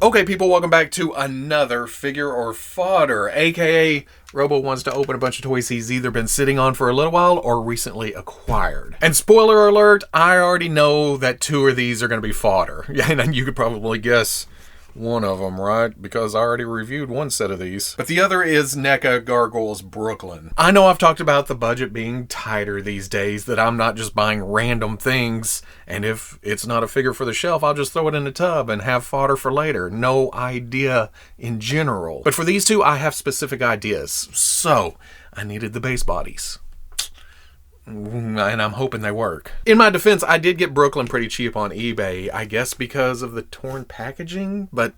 Okay, people, welcome back to another figure or fodder, aka Robo wants to open a bunch of toys he's either been sitting on for a little while or recently acquired. And spoiler alert, I already know that two of these are going to be fodder. Yeah, and you could probably guess one of them, right? Because I already reviewed one set of these. But the other is NECA Gargoyles Brooklyn. I know I've talked about the budget being tighter these days, that I'm not just buying random things, and if it's not a figure for the shelf, I'll just throw it in a tub and have fodder for later. No idea in general. But for these two, I have specific ideas. So, I needed the base bodies. And I'm hoping they work. In my defense, I did get Brooklyn pretty cheap on eBay, I guess because of the torn packaging, but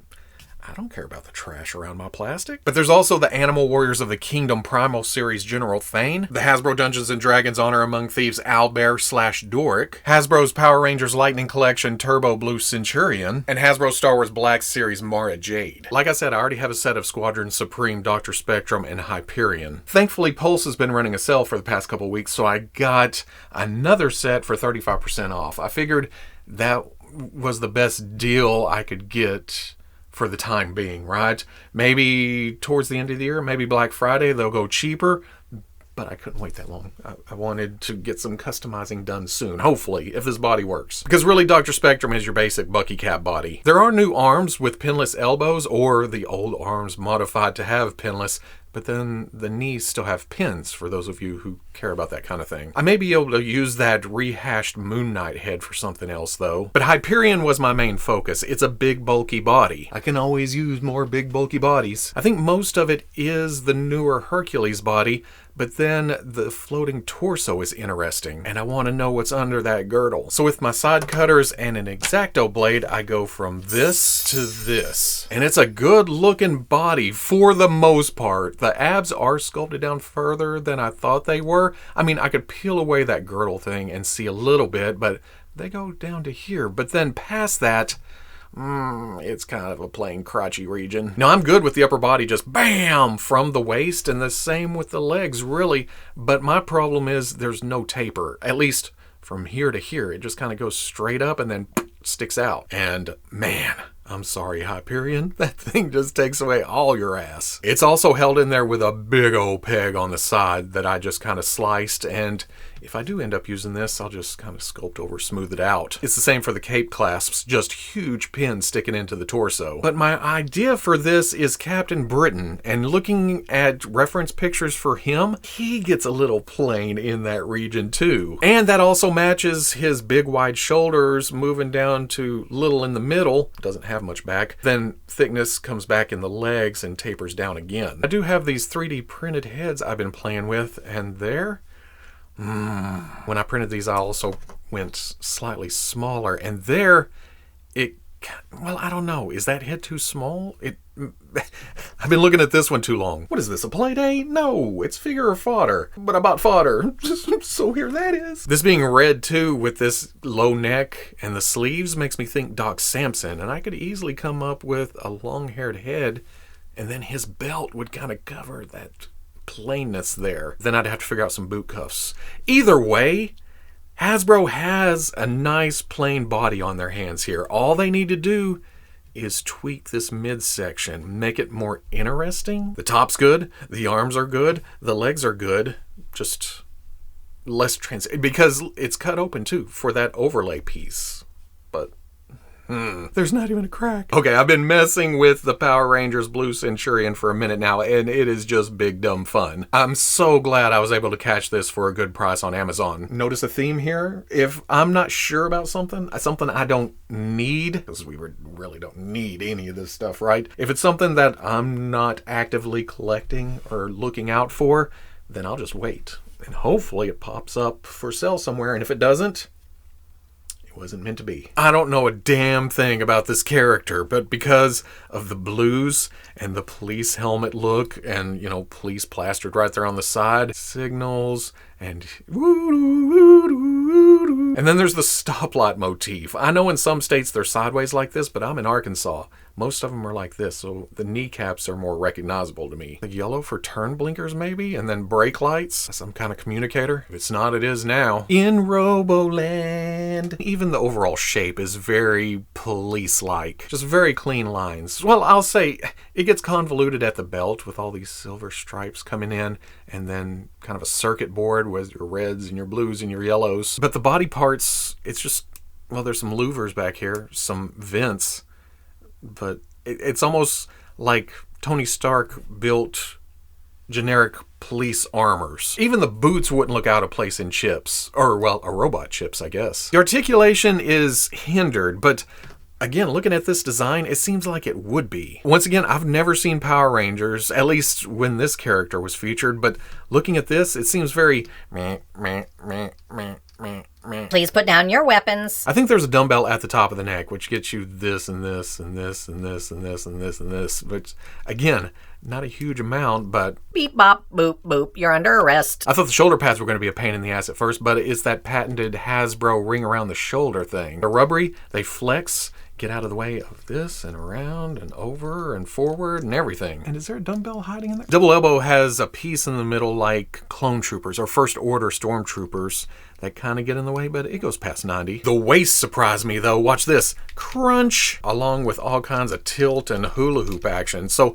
I don't care about the trash around my plastic. But there's also the Animal Warriors of the Kingdom Primal Series General Thane, the Hasbro Dungeons & Dragons Honor Among Thieves Owlbear / Doric, Hasbro's Power Rangers Lightning Collection Turbo Blue Senturion, and Hasbro Star Wars Black Series Mara Jade. Like I said, I already have a set of Squadron Supreme, Dr. Spectrum, and Hyperion. Thankfully, Pulse has been running a sale for the past couple weeks, so I got another set for 35% off. I figured that was the best deal I could get for the time being, right? Maybe towards the end of the year, maybe Black Friday, they'll go cheaper, but I couldn't wait that long. I wanted to get some customizing done soon, hopefully, if this body works. Because really, Dr. Spectrum is your basic Bucky Cap body. There are new arms with pinless elbows, or the old arms modified to have pinless, but then the knees still have pins, for those of you who care about that kind of thing. I may be able to use that rehashed Moon Knight head for something else, though. But Hyperion was my main focus. It's a big, bulky body. I can always use more big, bulky bodies. I think most of it is the newer Hercules body, but then the floating torso is interesting, and I want to know what's under that girdle. So with my side cutters and an X-Acto blade, I go from this to this. And it's a good looking body for the most part. The abs are sculpted down further than I thought they were. I mean, I could peel away that girdle thing and see a little bit, but they go down to here. But then past that, it's kind of a plain crotchy region. Now, I'm good with the upper body just bam from the waist, and the same with the legs, really. But my problem is there's no taper, at least from here to here. It just kind of goes straight up and then sticks out. And man, I'm sorry, Hyperion, that thing just takes away all your ass. It's also held in there with a big old peg on the side that I just kind of sliced, and if I do end up using this, I'll just kind of sculpt over, smooth it out. It's the same for the cape clasps, just huge pins sticking into the torso. But my idea for this is Captain Britain, and looking at reference pictures for him, he gets a little plain in that region too. And that also matches his big wide shoulders moving down to little in the middle, doesn't have much back, then thickness comes back in the legs and tapers down again. I do have these 3D printed heads I've been playing with, and there, when I printed these, I also went slightly smaller, and there, well, I don't know, is that head too small? I've been looking at this one too long. What is this, a play day? No, it's figure or fodder. But I bought fodder, so here that is. This being red too, with this low neck and the sleeves, makes me think Doc Samson, and I could easily come up with a long-haired head, and then his belt would kind of cover that plainness there. Then I'd have to figure out some boot cuffs. Either way, Hasbro has a nice plain body on their hands here. All they need to do is tweak this midsection, make it more interesting. The top's good, the arms are good, the legs are good, just less because it's cut open too for that overlay piece. But there's not even a crack. Okay, I've been messing with the Power Rangers Blue Senturion for a minute now, and it is just big dumb fun. I'm so glad I was able to catch this for a good price on Amazon. Notice a theme here? If I'm not sure about something I don't need, because we really don't need any of this stuff, right? If it's something that I'm not actively collecting or looking out for, then I'll just wait. And hopefully it pops up for sale somewhere, and if it doesn't, wasn't meant to be. I don't know a damn thing about this character, but because of the blues and the police helmet look and, you know, police plastered right there on the side, signals, and and then there's the stoplight motif. I know in some states they're sideways like this, but I'm in Arkansas. Most of them are like this, so the kneecaps are more recognizable to me. The yellow for turn blinkers maybe, and then brake lights, some kind of communicator. If it's not, it is now. In Roboland. Even the overall shape is very police-like. Just very clean lines. Well, I'll say it gets convoluted at the belt with all these silver stripes coming in, and then kind of a circuit board with your reds and your blues and your yellows. But the body parts, it's just, well, there's some louvers back here, some vents, but it's almost like Tony Stark built generic police armors. Even the boots wouldn't look out of place in chips, or, well, a robot chips, I guess. The articulation is hindered, but again, looking at this design, it seems like it would be. Once again, I've never seen Power Rangers, at least when this character was featured, but looking at this, it seems very meh, meh, meh, meh, meh, meh. Please put down your weapons. I think there's a dumbbell at the top of the neck, which gets you this and this and this and this and this and this and this, which, again, not a huge amount, but Beep, bop, boop, boop. You're under arrest. I thought the shoulder pads were going to be a pain in the ass at first, but it's that patented Hasbro ring around the shoulder thing. They're rubbery, they flex, get out of the way of this and around and over and forward and everything. And is there a dumbbell hiding in there? Double Elbow has a piece in the middle like clone troopers or first order stormtroopers that kind of get in the way, but it goes past 90. The waist surprised me though. Watch this. Crunch, along with all kinds of tilt and hula hoop action. So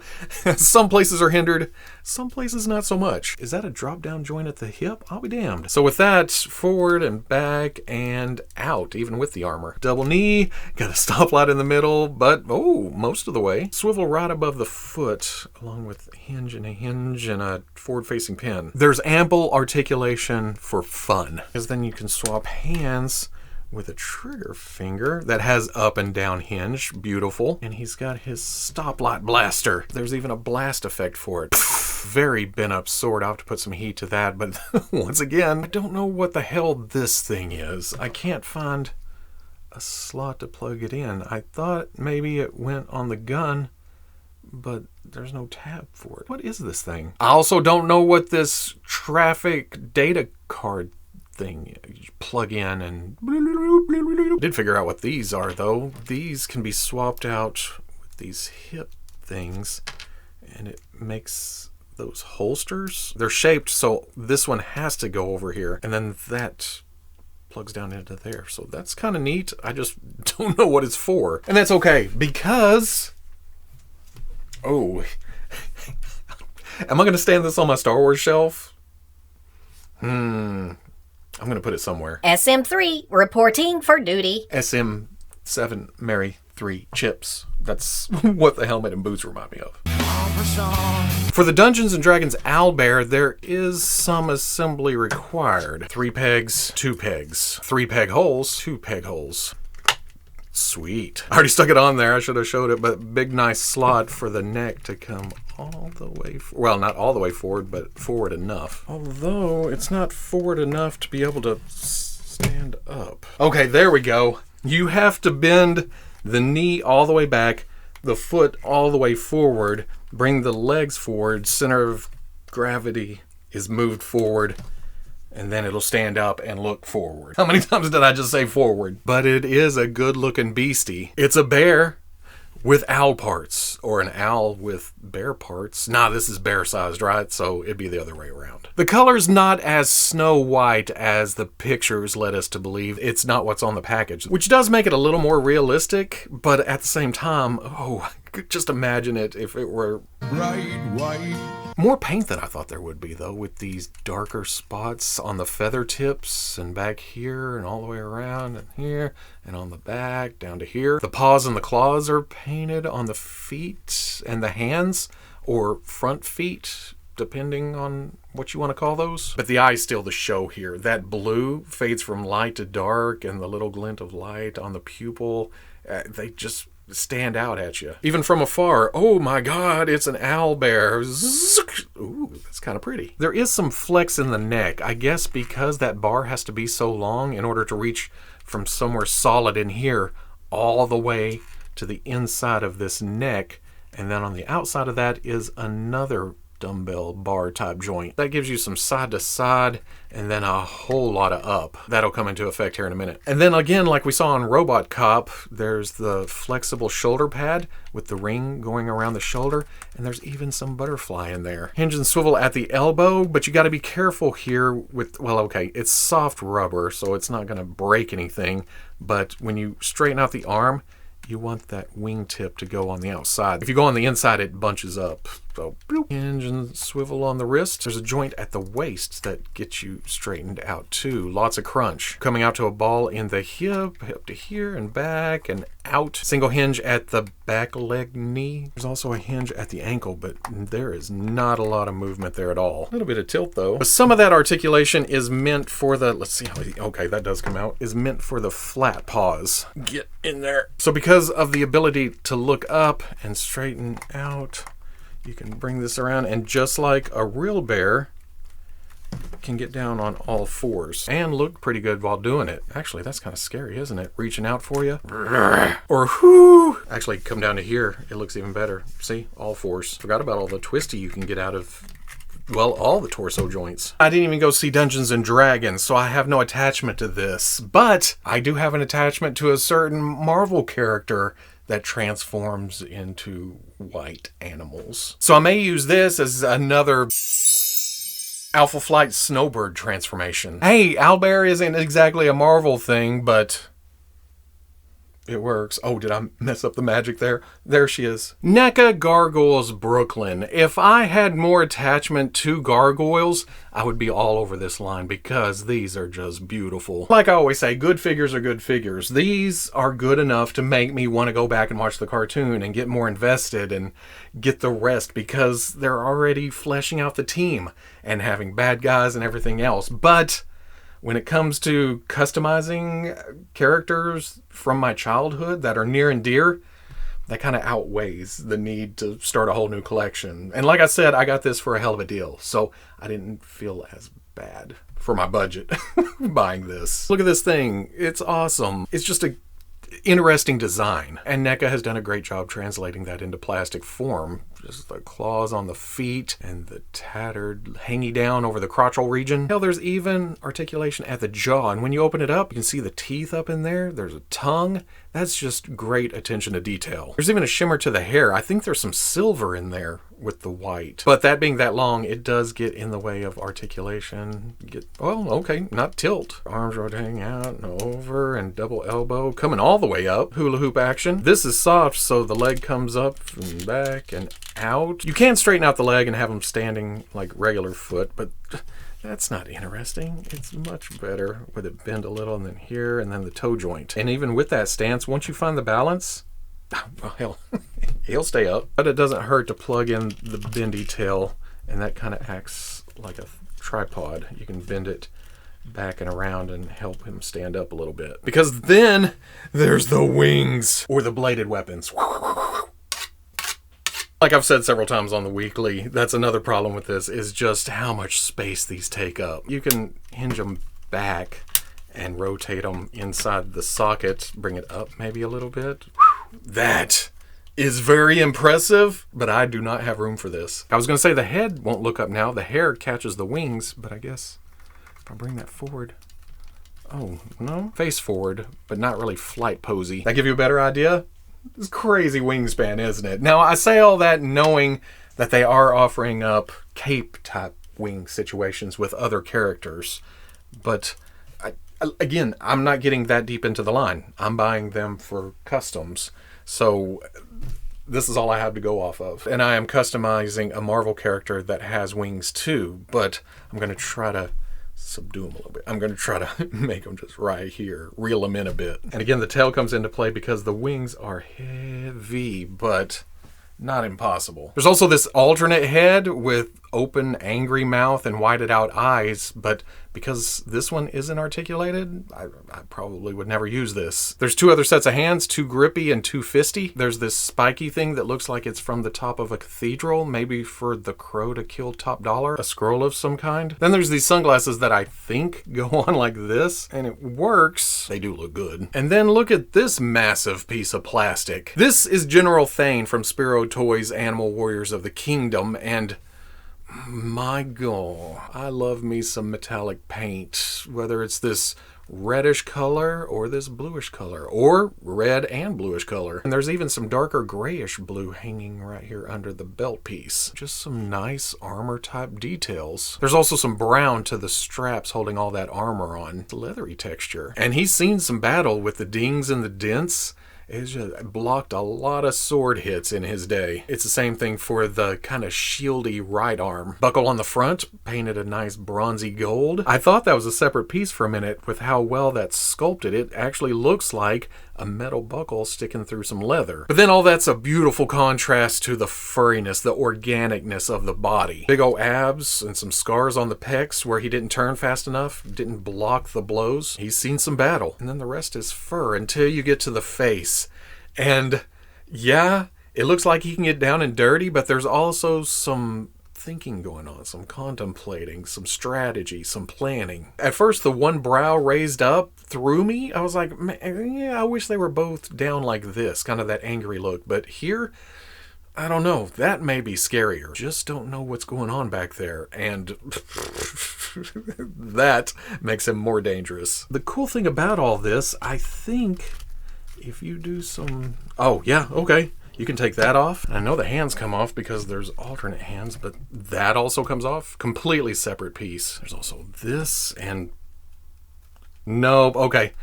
some places are hindered, some places not so much. Is that a drop down joint at the hip? I'll be damned. So with that, forward and back and out, even with the armor. Double knee, got a stoplight in the middle, but most of the way. Swivel right above the foot, along with hinge and a forward facing pin. There's ample articulation for fun, because then you can swap hands with a trigger finger that has up and down hinge. Beautiful. And he's got his stoplight blaster. There's even a blast effect for it. Very bent up sword. I'll have to put some heat to that, but once again, I don't know what the hell this thing is. I can't find a slot to plug it in. I thought maybe it went on the gun, but there's no tab for it. What is this thing? I also don't know what this traffic data card thing you plug in and did figure out what these are though. These can be swapped out with these hip things, and it makes those holsters. They're shaped so this one has to go over here, and then that plugs down into there. So that's kind of neat. I just don't know what it's for, and that's okay because am I going to stand this on my Star Wars shelf? I'm going to put it somewhere. SM3, reporting for duty. SM7, Mary 3 chips. That's what the helmet and boots remind me of. For the Dungeons & Dragons Owlbear, there is some assembly required. 3 pegs, 2 pegs. 3 peg holes, 2 peg holes. Sweet. I already stuck it on there. I should have showed it, but big nice slot for the neck to come all the way, well, not all the way forward, but forward enough. Although it's not forward enough to be able to stand up. Okay, there we go. You have to bend the knee all the way back, the foot all the way forward, bring the legs forward, center of gravity is moved forward, and then it'll stand up and look forward. How many times did I just say forward? But it is a good looking beastie. It's a bear with owl parts, or an owl with bear parts. Nah, this is bear sized, right? So it'd be the other way around. The color's not as Snow White as the pictures led us to believe. It's not what's on the package, which does make it a little more realistic, but at the same time, just imagine it if it were bright white. More paint than I thought there would be, though, with these darker spots on the feather tips and back here and all the way around and here and on the back down to here. The paws and the claws are painted on the feet and the hands, or front feet, depending on what you want to call those. But the eye's still the show here. That blue fades from light to dark, and the little glint of light on the pupil, they just stand out at you. Even from afar, oh my god, it's an owlbear. Ooh, that's kind of pretty. There is some flex in the neck, I guess because that bar has to be so long in order to reach from somewhere solid in here all the way to the inside of this neck, and then on the outside of that is another dumbbell bar type joint. That gives you some side to side and then a whole lot of up. That'll come into effect here in a minute. And then again, like we saw on Robot Cop, there's the flexible shoulder pad with the ring going around the shoulder, and there's even some butterfly in there. Hinge and swivel at the elbow, but you got to be careful here with, well, okay, it's soft rubber, so it's not going to break anything, but when you straighten out the arm, you want that wingtip to go on the outside. If you go on the inside, it bunches up. So, bloop. Hinge and swivel on the wrist. There's a joint at the waist that gets you straightened out too. Lots of crunch. Coming out to a ball in the hip to here and back and out. Single hinge at the back leg knee. There's also a hinge at the ankle, but there is not a lot of movement there at all. A little bit of tilt though. But some of that articulation is meant for the, let's see how, okay, that does come out, is meant for the flat paws. Get in there. So because of the ability to look up and straighten out, you can bring this around, and just like a real bear, can get down on all fours and look pretty good while doing it. Actually, that's kind of scary, isn't it? Reaching out for you. Or whoo! Actually, come down to here. It looks even better. See? All fours. Forgot about all the twisty you can get out of, well, all the torso joints. I didn't even go see Dungeons and Dragons, so I have no attachment to this. But I do have an attachment to a certain Marvel character that transforms into white animals. So I may use this as another Alpha Flight Snowbird transformation. Hey, Owlbear isn't exactly a Marvel thing, but it works. Oh, did I mess up the magic there? There she is. NECA Gargoyles Brooklyn. If I had more attachment to gargoyles, I would be all over this line because these are just beautiful. Like I always say, good figures are good figures. These are good enough to make me want to go back and watch the cartoon and get more invested and get the rest because they're already fleshing out the team and having bad guys and everything else. But when it comes to customizing characters from my childhood that are near and dear, that kind of outweighs the need to start a whole new collection. And like I said, I got this for a hell of a deal, so I didn't feel as bad for my budget buying this. Look at this thing. It's awesome. It's just a interesting design. And NECA has done a great job translating that into plastic form. Just the claws on the feet and the tattered hangy down over the crotchal region. Hell, there's even articulation at the jaw. And when you open it up, you can see the teeth up in there. There's a tongue. That's just great attention to detail. There's even a shimmer to the hair. I think there's some silver in there with the white. But that being that long, it does get in the way of articulation. Well, okay, not tilt. Arms rotating out and over and double elbow. Coming all the way up. Hula hoop action. This is soft, so the leg comes up and back and out. You can straighten out the leg and have them standing like regular foot, but that's not interesting. It's much better with it bend a little and then here and then the toe joint. And even with that stance, once you find the balance, well, hell, he'll stay up. But it doesn't hurt to plug in the bendy tail, and that kind of acts like a tripod. You can bend it back and around and help him stand up a little bit. Because then there's the wings or the bladed weapons. Like I've said several times on the weekly, that's another problem with this, is just how much space these take up. You can hinge them back and rotate them inside the socket, bring it up maybe a little bit. That is very impressive, but I do not have room for this. I was going to say the head won't look up now. The hair catches the wings, but I guess if I bring that forward, oh, no, face forward, but not really flight posy. That give you a better idea? It's crazy wingspan, isn't it? Now, I say all that knowing that they are offering up cape-type wing situations with other characters. But, again, I'm not getting that deep into the line. I'm buying them for customs. So, this is all I have to go off of. And I am customizing a Marvel character that has wings too, but I'm going to try to subdue them a little bit. I'm going to try to make them just right here, reel them in a bit. And again, the tail comes into play because the wings are heavy, but not impossible. There's also this alternate head with open, angry mouth and whited out eyes, but because this one isn't articulated, I probably would never use this. There's two other sets of hands, two grippy and two fisty. There's this spiky thing that looks like it's from the top of a cathedral, maybe for the crow to kill top dollar, a scroll of some kind. Then there's these sunglasses that I think go on like this, and it works. They do look good. And then look at this massive piece of plastic. This is General Thane from Spiro Toys Animal Warriors of the Kingdom, and My God, I love me some metallic paint, whether it's this reddish color or this bluish color, or red and bluish color. And there's even some darker grayish blue hanging right here under the belt piece. Just some nice armor type details. There's also some brown to the straps holding all that armor on. Leathery texture. And he's seen some battle with the dings and the dents. It's just blocked a lot of sword hits in his day. It's the same thing for the kind of shieldy right arm. Buckle on the front, painted a nice bronzy gold. I thought that was a separate piece for a minute with how well that's sculpted. It actually looks like a metal buckle sticking through some leather. But then all that's a beautiful contrast to the furriness, the organicness of the body. Big ol' abs and some scars on the pecs where he didn't turn fast enough, didn't block the blows. He's seen some battle. And then the rest is fur until you get to the face. And yeah, it looks like he can get down and dirty, but there's also some thinking going on, some contemplating, some strategy, some planning. At first, the one brow raised up threw me. I was like, man, yeah, I wish they were both down like this, kind of that angry look. But here, I don't know, that may be scarier. Just don't know what's going on back there. And that makes him more dangerous. The cool thing about all this, I think, if you do some... Oh, yeah, okay. You can take that off. I know the hands come off because there's alternate hands, but that also comes off. Completely separate piece. There's also this and... Nope, okay.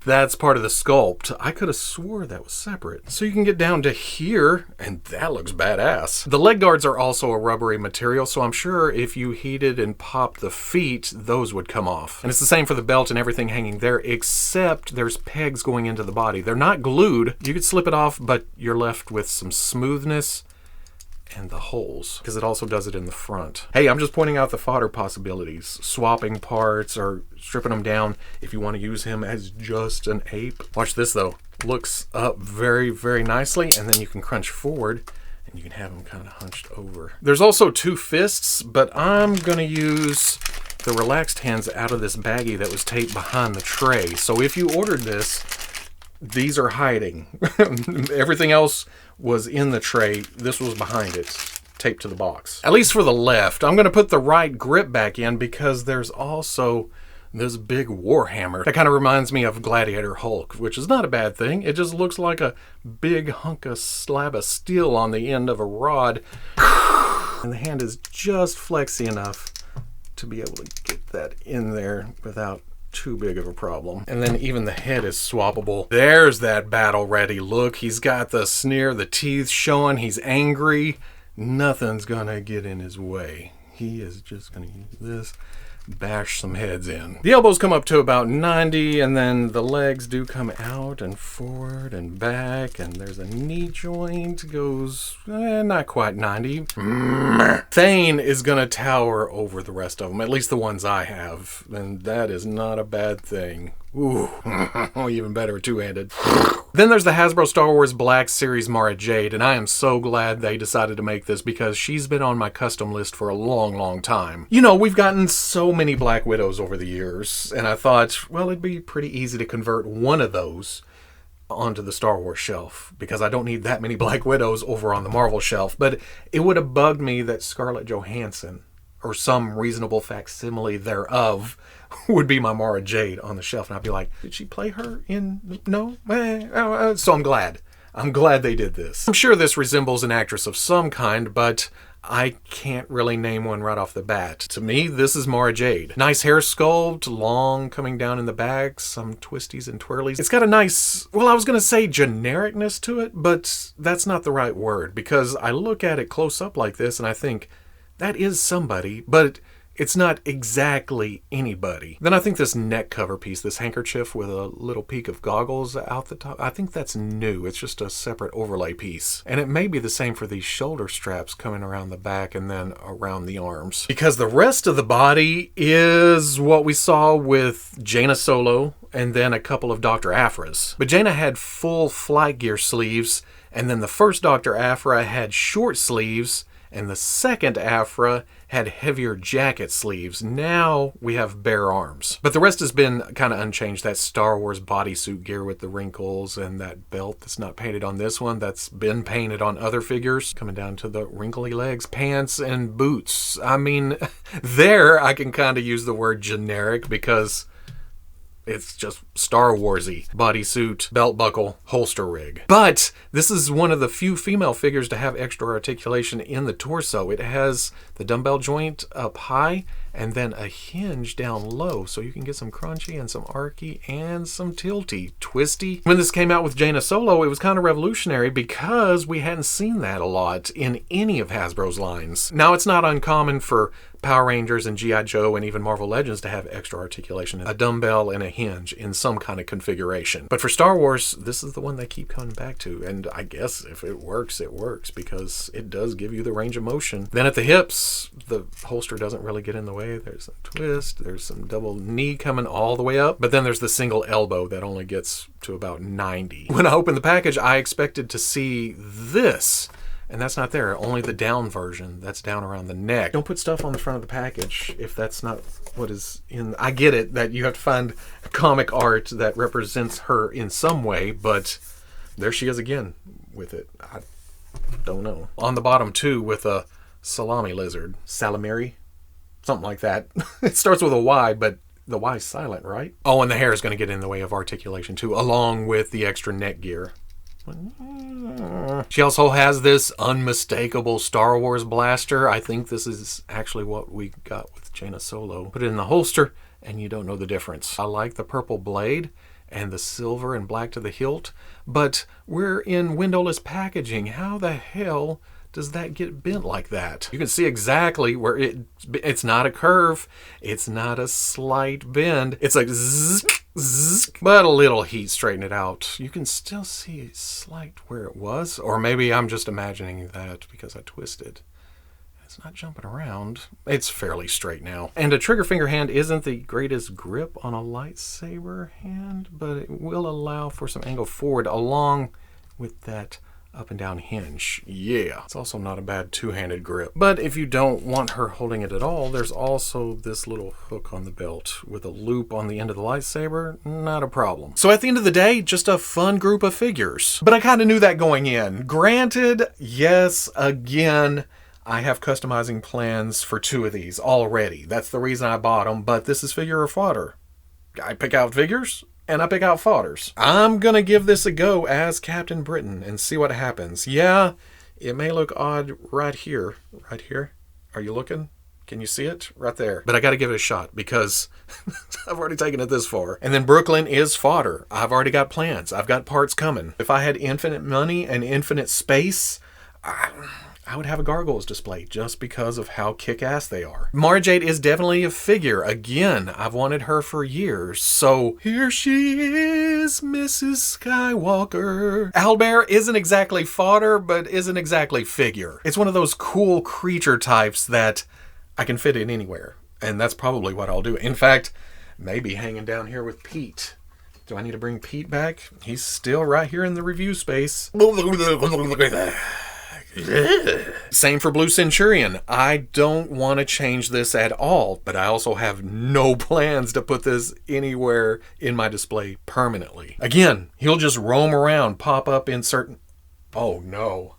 That's part of the sculpt. I could have swore that was separate. So you can get down to here, and that looks badass. The leg guards are also a rubbery material, so I'm sure if you heated and popped the feet, those would come off. And it's the same for the belt and everything hanging there, except there's pegs going into the body. They're not glued. You could slip it off, but you're left with some smoothness and the holes, because it also does it in the front. Hey, I'm just pointing out the fodder possibilities. Swapping parts or stripping them down if you want to use him as just an ape. Watch this though. Looks up very, very nicely, and then you can crunch forward and you can have him kind of hunched over. There's also two fists, but I'm going to use the relaxed hands out of this baggie that was taped behind the tray. So if you ordered this, these are hiding. Everything else was in the tray. This was behind it, taped to the box. At least for the left. I'm going to put the right grip back in because there's also this big warhammer. That kind of reminds me of Gladiator Hulk, which is not a bad thing. It just looks like a big hunk of slab of steel on the end of a rod. And the hand is just flexy enough to be able to get that in there without too big of a problem. And then even the head is swappable. There's that battle ready look. He's got the sneer, the teeth showing. He's angry. Nothing's gonna get in his way. He is just gonna use this, bash some heads in. The elbows come up to about 90, and then the legs do come out and forward and back, and there's a knee joint goes not quite 90. Thane is gonna tower over the rest of them, at least the ones I have, and that is not a bad thing. Ooh, even better two-handed. Then there's the Hasbro Star Wars Black Series Mara Jade, and I am so glad they decided to make this because she's been on my custom list for a long, long time. You know, we've gotten so many Black Widows over the years, and I thought, well, it'd be pretty easy to convert one of those onto the Star Wars shelf because I don't need that many Black Widows over on the Marvel shelf. But it would have bugged me that Scarlett Johansson, or some reasonable facsimile thereof, would be my Mara Jade on the shelf. And I'd be like, did she play her in? No? So I'm glad. I'm glad they did this. I'm sure this resembles an actress of some kind, but I can't really name one right off the bat. To me, this is Mara Jade. Nice hair sculpt, long coming down in the back, some twisties and twirlies. It's got a nice, well, I was going to say genericness to it, but that's not the right word because I look at it close up like this and I think, that is somebody, but it's not exactly anybody. Then I think this neck cover piece, this handkerchief with a little peak of goggles out the top, I think that's new. It's just a separate overlay piece. And it may be the same for these shoulder straps coming around the back and then around the arms. Because the rest of the body is what we saw with Jaina Solo and then a couple of Dr. Aphra's. But Jaina had full flight gear sleeves, and then the first Dr. Aphra had short sleeves, and the second Afra had heavier jacket sleeves. Now we have bare arms. But the rest has been kind of unchanged. That Star Wars bodysuit gear with the wrinkles and that belt that's not painted on this one, that's been painted on other figures. Coming down to the wrinkly legs, pants, and boots. I mean, there I can kind of use the word generic because it's just Star Warsy. Bodysuit, belt buckle, holster rig. But this is one of the few female figures to have extra articulation in the torso. It has the dumbbell joint up high and then a hinge down low, so you can get some crunchy and some archy and some tilty, twisty. When this came out with Jaina Solo, it was kind of revolutionary because we hadn't seen that a lot in any of Hasbro's lines. Now, it's not uncommon for Power Rangers and G.I. Joe and even Marvel Legends to have extra articulation, a dumbbell and a hinge in some kind of configuration. But for Star Wars, this is the one they keep coming back to, and I guess if it works because it does give you the range of motion. Then at the hips, the holster doesn't really get in the way. There's a twist, there's some double knee coming all the way up, but then there's the single elbow that only gets to about 90. When I opened the package, I expected to see this, and that's not there. Only the down version. That's down around the neck. Don't put stuff on the front of the package if that's not what is in. I get it that you have to find comic art that represents her in some way, but there she is again with it. I don't know. On the bottom too with a salami lizard. Salamiri? Something like that. It starts with a Y, but the Y's silent, right? Oh, and the hair is going to get in the way of articulation too, along with the extra neck gear. She also has this unmistakable Star Wars blaster. I think this is actually what we got with Jaina Solo. Put it in the holster, and you don't know the difference. I like the purple blade and the silver and black to the hilt, but we're in windowless packaging. How the hell does that get bent like that? You can see exactly where it's not a curve. It's not a slight bend. It's like zzz, zzz, but a little heat straighten it out. You can still see slight where it was, or maybe I'm just imagining that because I twisted. It's not jumping around. It's fairly straight now. And a trigger finger hand isn't the greatest grip on a lightsaber hand, but it will allow for some angle forward along with that up and down hinge. Yeah. It's also not a bad two-handed grip. But if you don't want her holding it at all, there's also this little hook on the belt with a loop on the end of the lightsaber. Not a problem. So at the end of the day, just a fun group of figures. But I kind of knew that going in. Granted, yes, again, I have customizing plans for 2 of these already. That's the reason I bought them, but this is figure or fodder. I pick out figures, and I pick out fodders. I'm gonna give this a go as Captain Britain and see what happens. Yeah, it may look odd right here. Right here? Are you looking? Can you see it? Right there. But I gotta give it a shot because I've already taken it this far. And then Brooklyn is fodder. I've already got plans. I've got parts coming. If I had infinite money and infinite space, I would have a Gargoyles display just because of how kick-ass they are. Jade is definitely a figure. Again, I've wanted her for years. So here she is, Mrs. Skywalker. Owlbear isn't exactly fodder, but isn't exactly figure. It's one of those cool creature types that I can fit in anywhere. And that's probably what I'll do. In fact, maybe hanging down here with Pete. Do I need to bring Pete back? He's still right here in the review space. Same for Blue Senturion. I don't want to change this at all, but I also have no plans to put this anywhere in my display permanently. Again, he'll just roam around, pop up in certain... Oh no.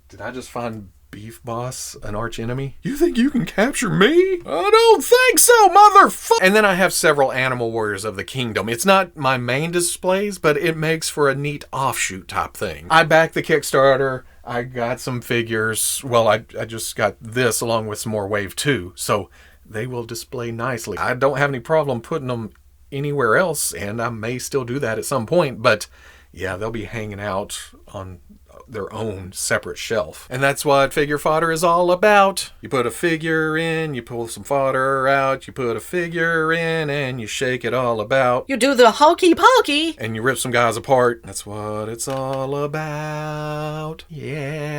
Did I just find Beef Boss an arch enemy? You think you can capture me? I don't think so, motherfucker! And then I have several Animal Warriors of the Kingdom. It's not my main displays, but it makes for a neat offshoot type thing. I backed the Kickstarter. I got some figures. Well, I just got this along with some more Wave 2, so they will display nicely. I don't have any problem putting them anywhere else, and I may still do that at some point, but yeah, they'll be hanging out on their own separate shelf. And that's what figure fodder is all about. You put a figure in, you pull some fodder out, you put a figure in, and you shake it all about. You do the hokey pokey. And you rip some guys apart. That's what it's all about. Yeah.